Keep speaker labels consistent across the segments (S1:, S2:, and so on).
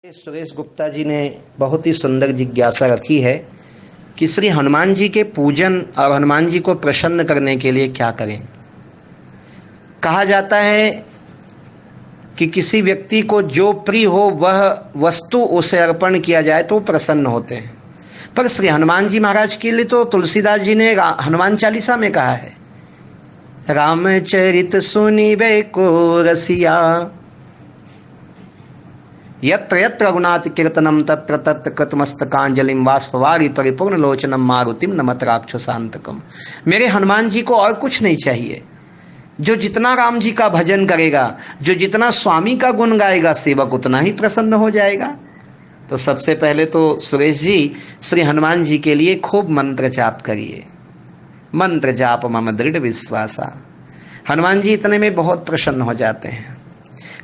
S1: सुरेश गुप्ता जी ने बहुत ही सुंदर जिज्ञासा रखी है कि श्री हनुमान जी के पूजन और हनुमान जी को प्रसन्न करने के लिए क्या करें। कहा जाता है कि किसी व्यक्ति को जो प्रिय हो वह वस्तु उसे अर्पण किया जाए तो प्रसन्न होते हैं। पर श्री हनुमान जी महाराज के लिए तो तुलसीदास जी ने हनुमान चालीसा में कहा है, रामचरित सुनिबे को रसिया, यत्र यत्र रघुनाथ कीर्तनम तत्र तत्र कृतमस्तकांजलिम वाष्पवारि परिपूर्ण लोचनम मारुतिम नमत राक्षसांतकम। मेरे हनुमान जी को और कुछ नहीं चाहिए। जो जितना राम जी का भजन करेगा, जो जितना स्वामी का गुण गाएगा, सेवक उतना ही प्रसन्न हो जाएगा। तो सबसे पहले तो सुरेश जी श्री हनुमान जी के लिए खूब मंत्र जाप करिए। मंत्र जाप मम दृढ़ विश्वासा। हनुमान जी इतने में बहुत प्रसन्न हो जाते हैं।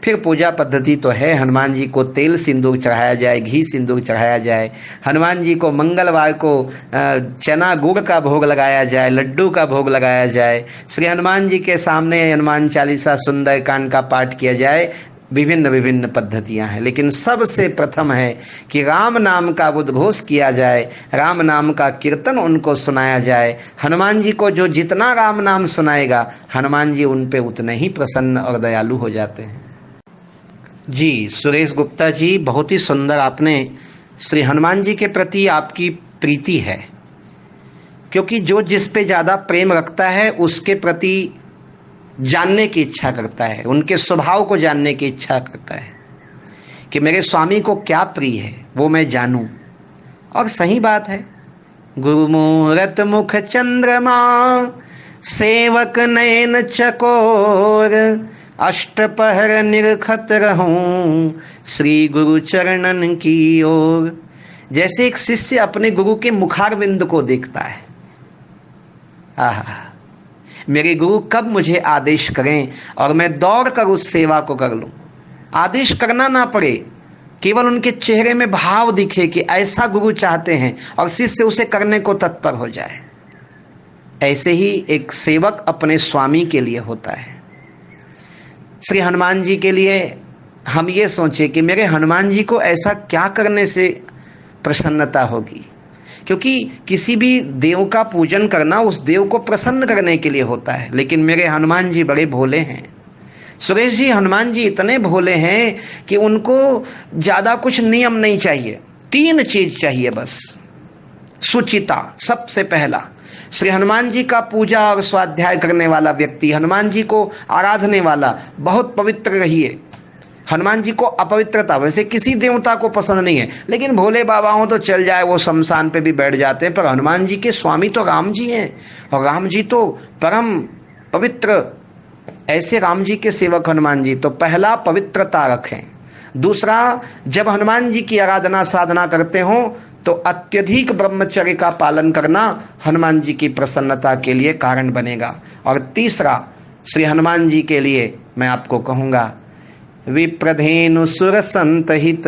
S1: फिर पूजा पद्धति तो है, हनुमान जी को तेल सिंदूर चढ़ाया जाए, घी सिंदूर चढ़ाया जाए। हनुमान जी को मंगलवार को चना गुड़ का भोग लगाया जाए, लड्डू का भोग लगाया जाए। श्री हनुमान जी के सामने हनुमान चालीसा सुंदरकांड का पाठ किया जाए। विभिन्न विभिन्न पद्धतियां हैं, लेकिन सबसे प्रथम है कि राम नाम का उद्घोष किया जाए, राम नाम का कीर्तन उनको सुनाया जाए। हनुमान जी को जो जितना राम नाम सुनाएगा, हनुमान जी उन पे उतने ही प्रसन्न और दयालु हो जाते हैं। जी सुरेश गुप्ता जी, बहुत ही सुंदर आपने श्री हनुमान जी के प्रति आपकी प्रीति है, क्योंकि जो जिस पे ज़्यादा प्रेम रखता है उसके प्रति जानने की इच्छा करता है, उनके स्वभाव को जानने की इच्छा करता है कि मेरे स्वामी को क्या प्रिय है वो मैं जानूं। और सही बात है, गुरुमूरत मुख चंद्रमा सेवक नयन चकोर, अष्टपहर निरखत रहूं श्री गुरु चरणन की ओर। जैसे एक शिष्य अपने गुरु के मुखारविंद को देखता है, आहा मेरे गुरु कब मुझे आदेश करें और मैं दौड़ कर उस सेवा को कर लूं। आदेश करना ना पड़े, केवल उनके चेहरे में भाव दिखे कि ऐसा गुरु चाहते हैं और शिष्य उसे करने को तत्पर हो जाए। ऐसे ही एक सेवक अपने स्वामी के लिए होता है। श्री हनुमान जी के लिए हम ये सोचें कि मेरे हनुमान जी को ऐसा क्या करने से प्रसन्नता होगी, क्योंकि किसी भी देव का पूजन करना उस देव को प्रसन्न करने के लिए होता है। लेकिन मेरे हनुमान जी बड़े भोले हैं। सुरेश जी, हनुमान जी इतने भोले हैं कि उनको ज़्यादा कुछ नियम नहीं चाहिए, 3 चीज चाहिए बस। सुचिता सबसे पहला। श्री हनुमान जी का पूजा और स्वाध्याय करने वाला व्यक्ति, हनुमान जी को आराधने वाला, बहुत पवित्र रहिए। हनुमान जी को अपवित्रता वैसे किसी देवता को पसंद नहीं है, लेकिन भोले बाबा हो तो चल जाए, वो शमशान पे भी बैठ जाते हैं। पर हनुमान जी के स्वामी तो राम जी हैं, और राम जी तो परम पवित्र। ऐसे राम जी के सेवक हनुमान जी, तो पहला पवित्रता रखें। दूसरा, जब हनुमान जी की आराधना साधना करते हो तो अत्यधिक ब्रह्मचर्य का पालन करना हनुमान जी की प्रसन्नता के लिए कारण बनेगा। और तीसरा, श्री हनुमान जी के लिए मैं आपको कहूँगा, विप्रधेनु सुर संत हित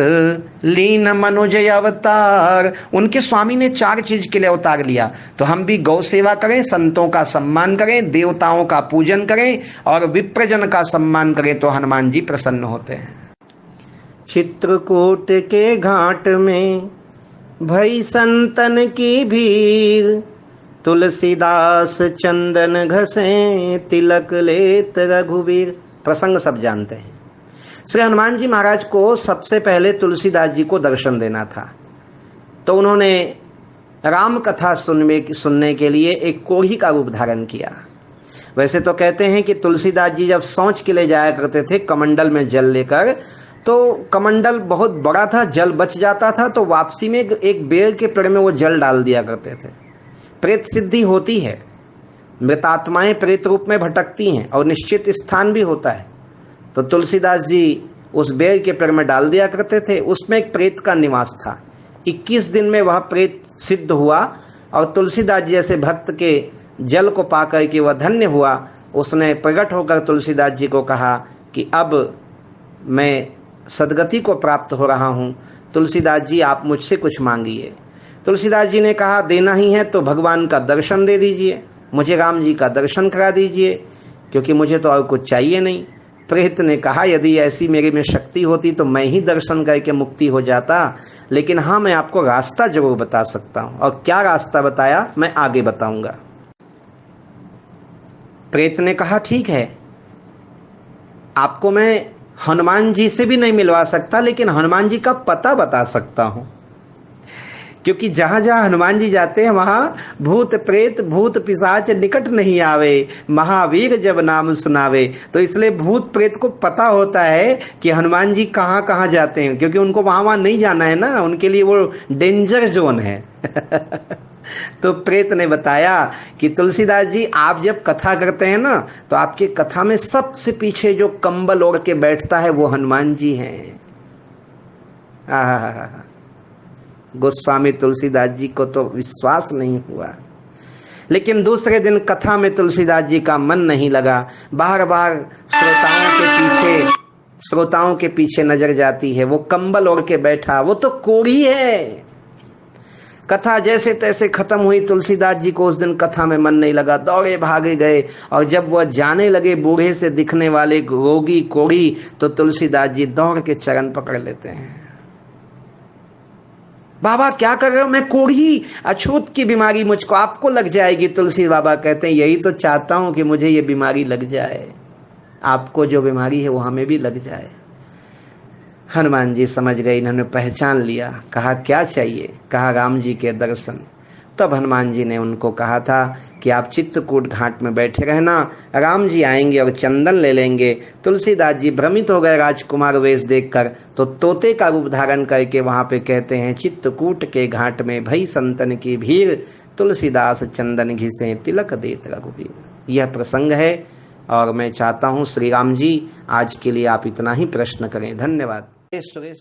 S1: लीन मनुजय अवतार। उनके स्वामी ने 4 चीज के लिए अवतार लिया, तो हम भी गौ सेवा करें, संतों का सम्मान करें, देवताओं का पूजन करें और विप्रजन का सम्मान करें, तो हनुमान जी प्रसन्न होते हैं। चित्रकूट के घाट में भई संतन की भीड़, तुलसीदास चंदन घसे तिलक लेत रघुवीर। प्रसंग सब जानते हैं। श्री हनुमान जी महाराज को सबसे पहले तुलसीदास जी को दर्शन देना था, तो उन्होंने राम कथा सुनने के लिए एक कोढ़ी का रूप धारण किया। वैसे तो कहते हैं कि तुलसीदास जी जब शौच के लिए जाया करते थे कमंडल में जल लेकर, तो कमंडल बहुत बड़ा था, जल बच जाता था, तो वापसी में एक बेर के पेड़ में वो जल डाल दिया करते थे। प्रेत सिद्धि होती है, मृतात्माएं प्रेत रूप में भटकती हैं और निश्चित स्थान भी होता है। तो तुलसीदास जी उस बेर के पेड़ में डाल दिया करते थे। उसमें एक प्रेत का निवास था। 21 दिन में वह प्रेत सिद्ध हुआ और तुलसीदास जी जैसे भक्त के जल को पाकर के वह धन्य हुआ। उसने प्रकट होकर तुलसीदास जी को कहा कि अब मैं सदगति को प्राप्त हो रहा हूँ, तुलसीदास जी आप मुझसे कुछ मांगिए। तुलसीदास जी ने कहा, देना ही है तो भगवान का दर्शन दे दीजिए, मुझे राम जी का दर्शन करा दीजिए, क्योंकि मुझे तो और कुछ चाहिए नहीं। प्रेत ने कहा, यदि ऐसी मेरे में शक्ति होती तो मैं ही दर्शन करके मुक्ति हो जाता, लेकिन हाँ मैं आपको रास्ता जरूर बता सकता हूं। और क्या रास्ता बताया, मैं आगे बताऊंगा। प्रेत ने कहा, ठीक है, आपको मैं हनुमान जी से भी नहीं मिलवा सकता, लेकिन हनुमान जी का पता बता सकता हूं, क्योंकि जहां जहां हनुमान जी जाते हैं वहां भूत प्रेत भूत पिशाच निकट नहीं आवे, महावीर जब नाम सुनावे। तो इसलिए भूत प्रेत को पता होता है कि हनुमान जी कहां कहां जाते हैं, क्योंकि उनको वहां वहां नहीं जाना है ना, उनके लिए वो डेंजर जोन है। तो प्रेत ने बताया कि तुलसीदास जी, आप जब कथा करते हैं ना, तो आपकी कथा में सबसे पीछे जो कंबल ओढ़ के बैठता है वो हनुमान जी हैं। गोस्वामी तुलसीदास जी को तो विश्वास नहीं हुआ। लेकिन दूसरे दिन कथा में तुलसीदास जी का मन नहीं लगा, बार बार श्रोताओं के पीछे नजर जाती है, वो कंबल ओढ़ के बैठा, वो तो कोढ़ी है। कथा जैसे तैसे खत्म हुई, तुलसीदास जी को उस दिन कथा में मन नहीं लगा, दौड़े भागे गए। और जब वह जाने लगे बूढ़े से दिखने वाले रोगी कोढ़ी, तो तुलसीदास जी दौड़ के चरण पकड़ लेते हैं। बाबा क्या कर रहे हो, मैं कोढ़ी, अछूत की बीमारी मुझको, आपको लग जाएगी। तुलसी बाबा कहते हैं, यही तो चाहता हूं कि मुझे ये बीमारी लग जाए, आपको जो बीमारी है वो हमें भी लग जाए। हनुमान जी समझ गए, इन्होंने पहचान लिया। कहा क्या चाहिए, कहा राम जी के दर्शन। तब हनुमान जी ने उनको कहा था कि आप चित्रकूट घाट में बैठे रहना, राम जी आएंगे और चंदन ले लेंगे। तुलसीदास जी भ्रमित हो गए राजकुमार वेश देखकर, तो तोते का रूप धारण करके वहां पे कहते हैं, चित्रकूट के घाट में भई संतन की भीड़, तुलसीदास चंदन घिसे तिलक देत रघुबीर। यह प्रसंग है और मैं चाहता हूं श्री राम जी आज के लिए आप इतना ही प्रश्न करें। धन्यवाद। सुरेश।